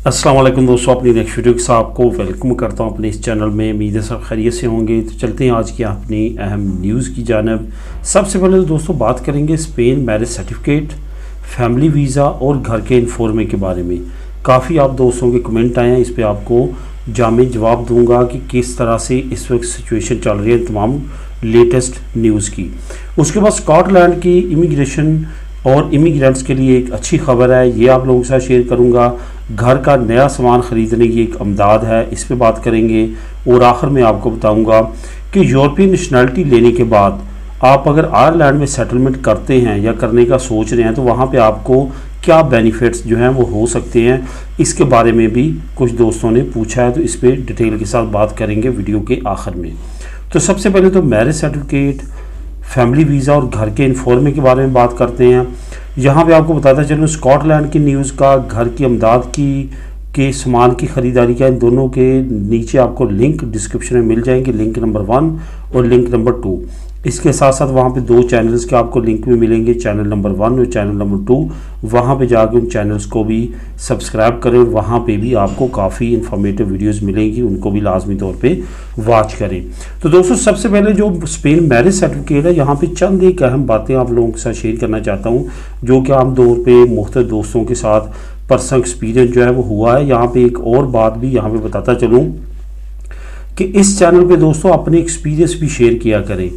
अस्सलाम वालेकुम दोस्तों, अपनी नेक्स्ट वीडियो के साथ आपको वेलकम करता हूं अपने इस चैनल में। उम्मीद है सब खैरियत से होंगे। तो चलते हैं आज की अपनी अहम न्यूज़ की जानिब। सबसे पहले तो दोस्तों बात करेंगे Spain marriage certificate, family visa और घर के इन्फॉर्मे के बारे में। काफ़ी आप दोस्तों के कमेंट आए हैं, इस पर आपको जामे जवाब दूंगा कि किस तरह से इस वक्त सिचुएशन चल रही है तमाम लेटेस्ट न्यूज़ की। उसके बाद स्कॉटलैंड की इमिग्रेशन और इमिग्रेंट्स के लिए एक अच्छी खबर है, ये आप लोगों के साथ शेयर करूंगा। घर का नया सामान ख़रीदने की एक अमदाद है, इस पे बात करेंगे। और आखिर में आपको बताऊंगा कि यूरोपियन नेशनलिटी लेने के बाद आप अगर आयरलैंड में सेटलमेंट करते हैं या करने का सोच रहे हैं तो वहाँ पे आपको क्या बेनिफिट्स जो हैं वो हो सकते हैं, इसके बारे में भी कुछ दोस्तों ने पूछा है। तो इस पर डिटेल के साथ बात करेंगे वीडियो के आखिर में। तो सबसे पहले तो मैरिज सर्टिफिकेट, फैमिली वीज़ा और घर के इन्फॉर्मे के बारे में बात करते हैं। यहाँ पे आपको बताता चलूँ स्कॉटलैंड की न्यूज़ का, घर की अमदाद की के सामान की ख़रीदारी का, इन दोनों के नीचे आपको लिंक डिस्क्रिप्शन में मिल जाएंगे, लिंक नंबर 1 और लिंक नंबर 2। इसके साथ साथ वहाँ पे 2 चैनल्स के आपको लिंक भी मिलेंगे, चैनल नंबर 1 और चैनल नंबर 2। वहाँ पे जाके उन चैनल्स को भी सब्सक्राइब करें और वहाँ पे भी आपको काफ़ी इन्फॉर्मेटिव वीडियोस मिलेंगी, उनको भी लाजमी तौर पे वॉच करें। तो दोस्तों सबसे पहले जो स्पेन मैरिज सर्टिफिकेट है, यहाँ पे चंद एक अहम बातें आप लोगों के साथ शेयर करना चाहता हूँ, जो कि आम तौर पर मुख्तलिफ दोस्तों के साथ पर्सनल एक्सपीरियंस जो है वो हुआ है। यहाँ पे एक और बात भी यहाँ पे बताता चलूँ कि इस चैनल पे दोस्तों अपने एक्सपीरियंस भी शेयर किया करें।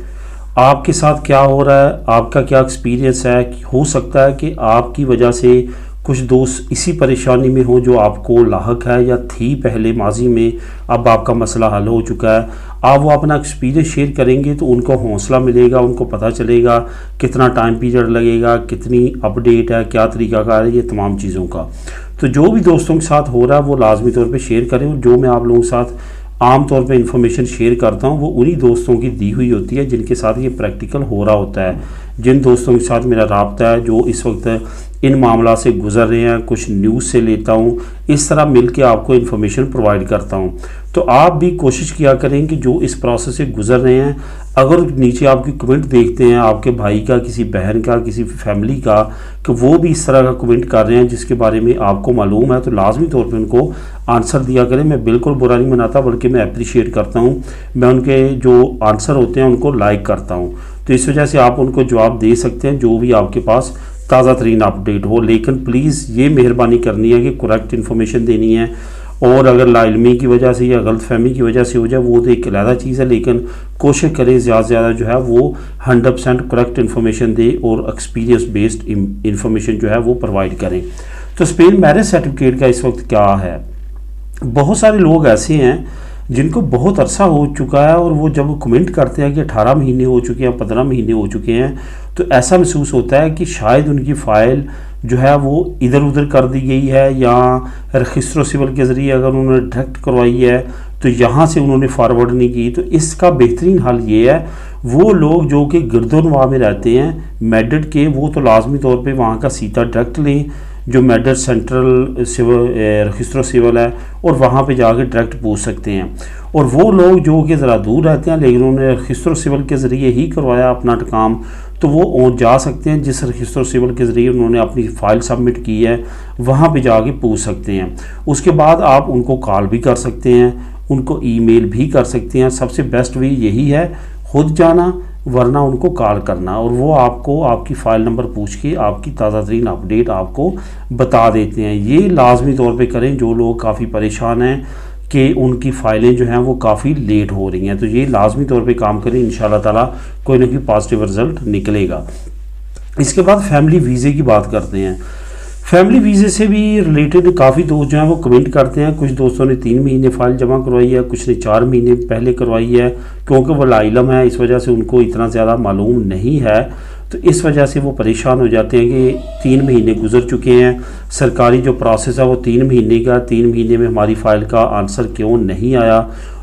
आपके साथ क्या हो रहा है, आपका क्या एक्सपीरियंस है। हो सकता है कि आपकी वजह से कुछ दोस्त इसी परेशानी में हो जो आपको लाहक है या थी पहले माजी में, अब आपका मसला हल हो चुका है। आप वो अपना एक्सपीरियंस शेयर करेंगे तो उनको हौसला मिलेगा, उनको पता चलेगा कितना टाइम पीरियड लगेगा, कितनी अपडेट है, क्या तरीकाकार है, ये तमाम चीज़ों का। तो जो भी दोस्तों के साथ हो रहा है वो लाजमी तौर पर शेयर करें। और जो मैं आप लोगों के साथ आम तौर पे इंफॉर्मेशन शेयर करता हूँ वो उन्हीं दोस्तों की दी हुई होती है जिनके साथ ये प्रैक्टिकल हो रहा होता है, जिन दोस्तों के साथ मेरा राब्ता है, जो इस वक्त इन मामला से गुजर रहे हैं। कुछ न्यूज़ से लेता हूँ, इस तरह मिल के आपको इन्फॉर्मेशन प्रोवाइड करता हूँ। तो आप भी कोशिश किया करें कि जो इस प्रोसेस से गुजर रहे हैं, अगर नीचे आपकी कमेंट देखते हैं आपके भाई का, किसी बहन का, किसी फैमिली का, कि वो भी इस तरह का कमेंट कर रहे हैं जिसके बारे में आपको मालूम है, तो लाजमी तौर पे उनको आंसर दिया करें। मैं बिल्कुल बुरा नहीं मनाता, बल्कि मैं अप्रिशिएट करता हूँ। मैं उनके जो आंसर होते हैं उनको लाइक करता हूँ। तो इस वजह से आप उनको जवाब दे सकते हैं जो भी आपके पास ताज़ा तरीन अपडेट हो। लेकिन प्लीज़ ये मेहरबानी करनी है कि करेक्ट इन्फॉर्मेशन देनी है। और अगर लाइलमी की वजह से या गलतफहमी की वजह से हो जाए वो तो एक अलग चीज़ है, लेकिन कोशिश करें ज़्यादा से ज़्यादा जो है वो 100% करेक्ट इन्फॉर्मेशन दे और एक्सपीरियंस बेस्ड इन्फॉर्मेशन जो है वो प्रोवाइड करें। तो स्पेन मैरिज सर्टिफिकेट का इस वक्त क्या है, बहुत सारे लोग ऐसे हैं जिनको बहुत अरसा हो चुका है और वो जब कमेंट करते हैं कि 18 महीने हो चुके हैं, 15 महीने हो चुके हैं, तो ऐसा महसूस होता है कि शायद उनकी फ़ाइल जो है वो इधर उधर कर दी गई है, या रजिस्टर सिविल के ज़रिए अगर उन्होंने डायरेक्ट करवाई है तो यहाँ से उन्होंने फॉरवर्ड नहीं की। तो इसका बेहतरीन हल ये है, वो लोग जो कि गिरदोनवा में रहते हैं मेडिड के, वो तो लाजमी तौर पे वहाँ का सीधा डायरेक्ट लें, जो मेडिड सेंट्रल सिविल रजिस्टर सिविल है, और वहाँ पे जाके डायरेक्ट पूछ सकते हैं। और वो लोग जो कि ज़रा दूर रहते हैं लेकिन उन्होंने रजिस्टर सिविल के ज़रिए ही करवाया अपना काम, तो वो जा सकते हैं जिस रजिस्टर सिविल के ज़रिए उन्होंने अपनी फ़ाइल सबमिट की है, वहाँ पे जाके पूछ सकते हैं। उसके बाद आप उनको कॉल भी कर सकते हैं, उनको ईमेल भी कर सकते हैं। सबसे बेस्ट वे यही है खुद जाना, वरना उनको कॉल करना, और वो आपको आपकी फ़ाइल नंबर पूछ के आपकी ताज़ा तरीन अपडेट आपको बता देते हैं। ये लाजमी तौर पे करें जो लोग काफ़ी परेशान हैं कि उनकी फ़ाइलें जो हैं वो काफ़ी लेट हो रही हैं, तो ये लाजमी तौर पे काम करें, इंशाल्लाह ताला कोई ना कोई पॉजिटिव रिज़ल्ट निकलेगा। इसके बाद फैमिली वीज़े की बात करते हैं। फैमिली वीज़े से भी रिलेटेड काफ़ी दोस्त जो हैं वो कमेंट करते हैं। कुछ दोस्तों ने 3 महीने फ़ाइल जमा करवाई है, कुछ ने 4 महीने पहले करवाई है, क्योंकि वो लाइलम है, इस वजह से उनको इतना ज़्यादा मालूम नहीं है। तो इस वजह से वो परेशान हो जाते हैं कि 3 महीने गुजर चुके हैं, सरकारी जो प्रोसेस है वो 3 महीने का, 3 महीने में हमारी फ़ाइल का आंसर क्यों नहीं आया।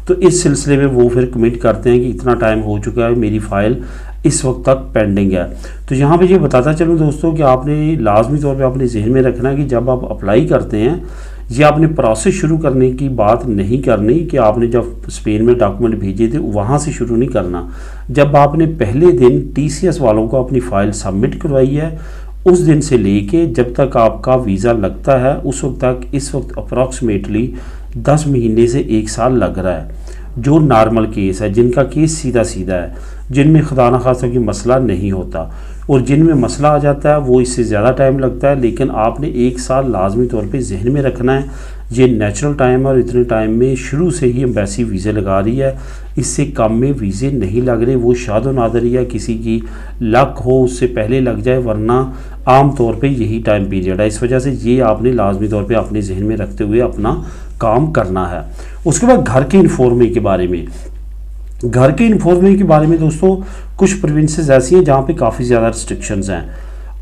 तो इस सिलसिले में वो फिर कमेंट करते हैं कि इतना टाइम हो चुका है, मेरी फ़ाइल इस वक्त तक पेंडिंग है। तो यहाँ पे ये बताता चलूँ दोस्तों कि आपने लाजमी तौर पे अपने जहन में रखना कि जब आप अप्लाई करते हैं, ये आपने प्रोसेस शुरू करने की बात नहीं करनी कि आपने जब स्पेन में डॉक्यूमेंट भेजे थे वहाँ से शुरू नहीं करना। जब आपने पहले दिन TCS वालों को अपनी फ़ाइल सबमिट करवाई है उस दिन से लेके जब तक आपका वीज़ा लगता है उस वक्त तक, इस वक्त अप्रॉक्सीमेटली 10 महीने से 1 साल लग रहा है। जो नॉर्मल केस है, जिनका केस सीधा सीधा है, जिनमें खुदा न खासा की मसला नहीं होता, और जिनमें मसला आ जाता है वो इससे ज़्यादा टाइम लगता है। लेकिन आपने 1 साल लाजमी तौर पे जहन में रखना है, ये नेचुरल टाइम है और इतने टाइम में शुरू से ही एम्बेसी वीज़े लगा रही है, इससे कम में वीज़े नहीं लग रहे। वो शादो नादरी है, किसी की लक हो उससे पहले लग जाए, वरना आम तौर पे यही टाइम पीरियड है। इस वजह से ये आपने लाजमी तौर पे अपने जहन में रखते हुए अपना काम करना है। उसके बाद घर के इन्फॉर्मे के बारे में, घर के इन्फॉर्मे के बारे में दोस्तों, कुछ प्रोविंसेस ऐसी हैं जहाँ पे काफ़ी ज़्यादा रिस्ट्रिक्शंस हैं।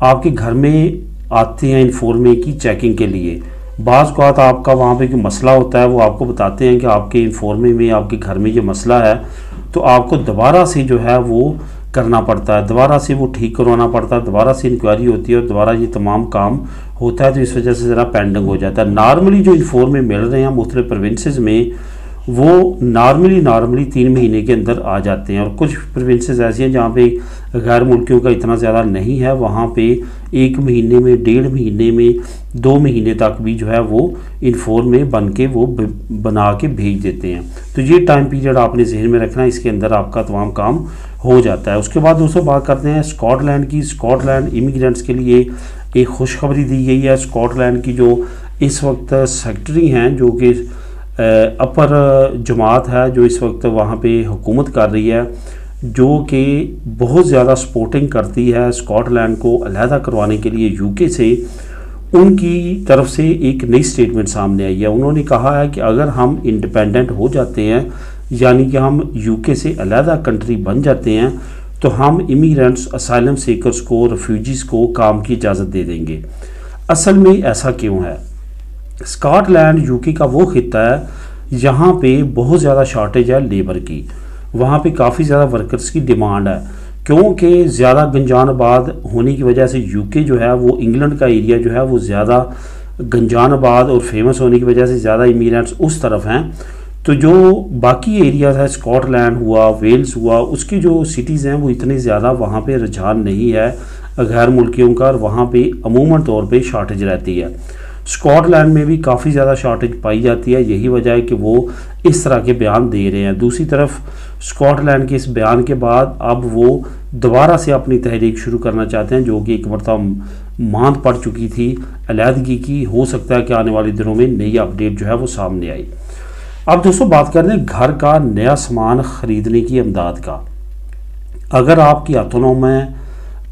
आपके घर में आते हैं इन्फॉर्मे की चेकिंग के लिए, बाज़ औक़ात आपका वहाँ पे कोई मसला होता है, वो आपको बताते हैं कि आपके इन्फॉर्मे में, आपके घर में ये मसला है, तो आपको दोबारा से जो है वो करना पड़ता है, दोबारा से वो ठीक करवाना पड़ता है, दोबारा से इंक्वायरी होती है और दोबारा ये तमाम काम होता है। तो इस वजह से ज़रा पेंडिंग हो जाता है। नॉर्मली जो इन्फॉर्मे मिल रहे हैं मुख्तलिफ प्रोविंसेस में, वो नॉर्मली 3 महीने के अंदर आ जाते हैं। और कुछ प्रोविंसेस ऐसी हैं जहाँ पे गैर मुल्कियों का इतना ज़्यादा नहीं है, वहाँ पे 1 महीने में, 1.5 महीने में, 2 महीने तक भी जो है वो इन्फॉर्मे बन के वो बना के भेज देते हैं। तो ये टाइम पीरियड आपने जहन में रखना है, इसके अंदर आपका तमाम काम हो जाता है। उसके बाद दोस्तों बात करते हैं स्कॉटलैंड की। स्कॉटलैंड इमिग्रेंट्स के लिए एक खुशखबरी दी गई है। स्कॉटलैंड की जो इस वक्त सेक्रेटरी हैं, जो कि अपर जमात है जो इस वक्त वहाँ पे हुकूमत कर रही है, जो कि बहुत ज़्यादा सपोर्टिंग करती है स्कॉटलैंड को अलहदा करवाने के लिए यूके से, उनकी तरफ से एक नई स्टेटमेंट सामने आई है। उन्होंने कहा है कि अगर हम इंडिपेंडेंट हो जाते हैं, यानी कि हम यूके से अलहदा कंट्री बन जाते हैं, तो हम इमिग्रेंट्स, असाइलम सीकर्स को, रेफ्यूजीज़ को काम की इजाज़त दे देंगे। असल में ऐसा क्यों है? स्कॉटलैंड यूके का वो खित्ता है जहाँ पे बहुत ज़्यादा शॉर्टेज है लेबर की, वहाँ पे काफ़ी ज़्यादा वर्कर्स की डिमांड है, क्योंकि ज़्यादा गंजानाबाद होने की वजह से यूके जो है वो, इंग्लैंड का एरिया जो है वो ज़्यादा गंजानाबाद और फेमस होने की वजह से ज़्यादा इमिग्रेंट्स उस तरफ हैं। तो जो बाकी एरियाज़ है, स्कॉटलैंड हुआ, वेल्स हुआ, उसकी जो सिटीज़ हैं वो इतनी ज़्यादा वहाँ पे रुझान नहीं है गैर मुल्कियों का, और वहाँ पे अमूमन तौर पे शॉर्टेज रहती है। स्कॉटलैंड में भी काफ़ी ज़्यादा शॉर्टेज पाई जाती है, यही वजह है कि वो इस तरह के बयान दे रहे हैं। दूसरी तरफ स्कॉटलैंड के इस बयान के बाद अब वो दोबारा से अपनी तहरीक शुरू करना चाहते हैं, जो कि एक मरतबा मांद पड़ चुकी थी अलहदगी की। हो सकता है कि आने वाले दिनों में नई अपडेट जो है वो सामने आई। अब दोस्तों बात कर रहे हैं घर का नया सामान ख़रीदने की इमदाद का। अगर आपकी हाथों में,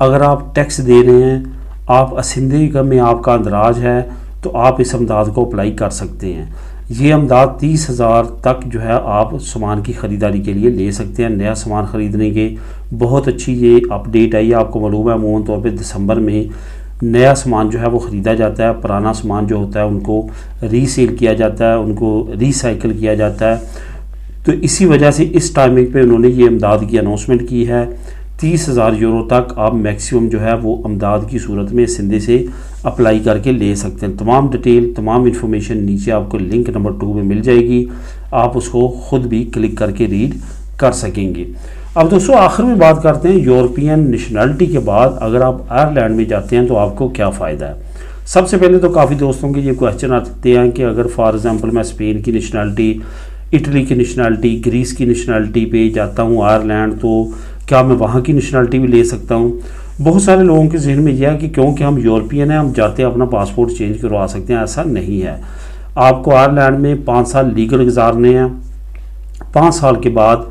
अगर आप टैक्स दे रहे हैं, आप असिंदगी में आपका अंदराज है, तो आप इस इमदाद को अप्लाई कर सकते हैं। ये इमदाद 30,000 तक जो है आप सामान की ख़रीदारी के लिए ले सकते हैं। नया सामान ख़रीदने के बहुत अच्छी ये अपडेट आई है। आपको मालूम है अमूमन तौर पे दिसंबर में नया सामान जो है वो ख़रीदा जाता है, पुराना सामान जो होता है उनको रीसेल किया जाता है, उनको रीसाइकिल किया जाता है। तो इसी वजह से इस टाइमिंग पे उन्होंने ये इमदाद की अनाउंसमेंट की है। 30,000 यूरो तक आप मैक्सिमम जो है वो इमदाद की सूरत में सिंधे से अप्लाई करके ले सकते हैं। तमाम डिटेल, तमाम इन्फॉर्मेशन नीचे आपको लिंक नंबर 2 में मिल जाएगी, आप उसको ख़ुद भी क्लिक करके रीड कर सकेंगे। अब दोस्तों आखिर में बात करते हैं यूरोपियन नेशनलिटी के बाद अगर आप आयरलैंड में जाते हैं तो आपको क्या फ़ायदा है। सबसे पहले तो काफ़ी दोस्तों के ये क्वेश्चन आते हैं कि अगर फॉर एग्ज़ाम्पल मैं स्पेन की नेशनलिटी, इटली की नेशनलिटी, ग्रीस की नेशनलिटी पे जाता हूँ आयरलैंड, तो क्या मैं वहाँ की नेशनलिटी भी ले सकता हूँ? बहुत सारे लोगों के जहन में यह है कि क्योंकि हम यूरोपियन हैं, हम जाते हैं अपना पासपोर्ट चेंज करवा सकते हैं। ऐसा नहीं है। आपको आयरलैंड में 5 साल लीगल गुजारने हैं। 5 साल के बाद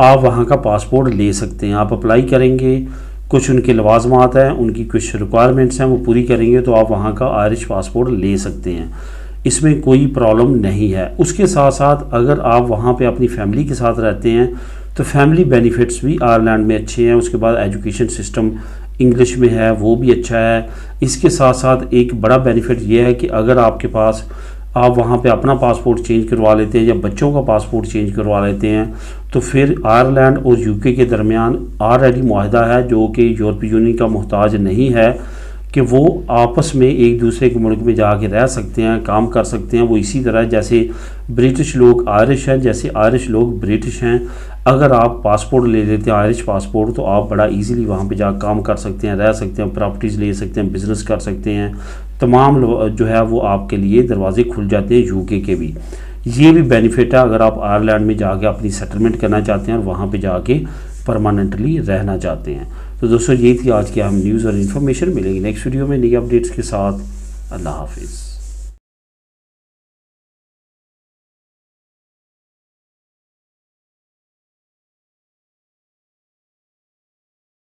आप वहाँ का पासपोर्ट ले सकते हैं। आप अप्लाई करेंगे, कुछ उनके लवाजमात हैं, उनकी कुछ रिक्वायरमेंट्स हैं, वो पूरी करेंगे तो आप वहाँ का आयरिश पासपोर्ट ले सकते हैं। इसमें कोई प्रॉब्लम नहीं है। उसके साथ साथ अगर आप वहाँ पे अपनी फैमिली के साथ रहते हैं तो फैमिली बेनिफिट्स भी आयरलैंड में अच्छे हैं। उसके बाद एजुकेशन सिस्टम इंग्लिश में है, वो भी अच्छा है। इसके साथ साथ एक बड़ा बेनिफिट ये है कि अगर आपके पास, आप वहाँ पे अपना पासपोर्ट चेंज करवा लेते हैं या बच्चों का पासपोर्ट चेंज करवा लेते हैं, तो फिर आयरलैंड और यूके के दरमियान ऑलरेडी मुआहदा है जो कि यूरोपीय यूनियन का मोहताज नहीं है, कि वो आपस में एक दूसरे के मुल्क में जाके रह सकते हैं, काम कर सकते हैं। वो इसी तरह जैसे ब्रिटिश लोग आयरिश हैं, जैसे आयरिश लोग ब्रिटिश हैं। अगर आप पासपोर्ट ले लेते हैं आयरिश पासपोर्ट, तो आप बड़ा इजीली वहाँ पे जाकर काम कर सकते हैं, रह सकते हैं, प्रॉपर्टीज़ ले सकते हैं, बिज़नेस कर सकते हैं। तमाम जो है वो आपके लिए दरवाजे खुल जाते हैं यूके के भी। ये भी बेनिफिट है अगर आप आयरलैंड में जाके अपनी सेटलमेंट करना चाहते हैं और वहाँ पे जाके परमानेंटली रहना चाहते हैं। तो दोस्तों ये थी आज की अहम न्यूज़ और इन्फॉर्मेशन। मिलेंगे नेक्स्ट वीडियो में नई अपडेट्स के साथ। अल्लाह हाफिज़।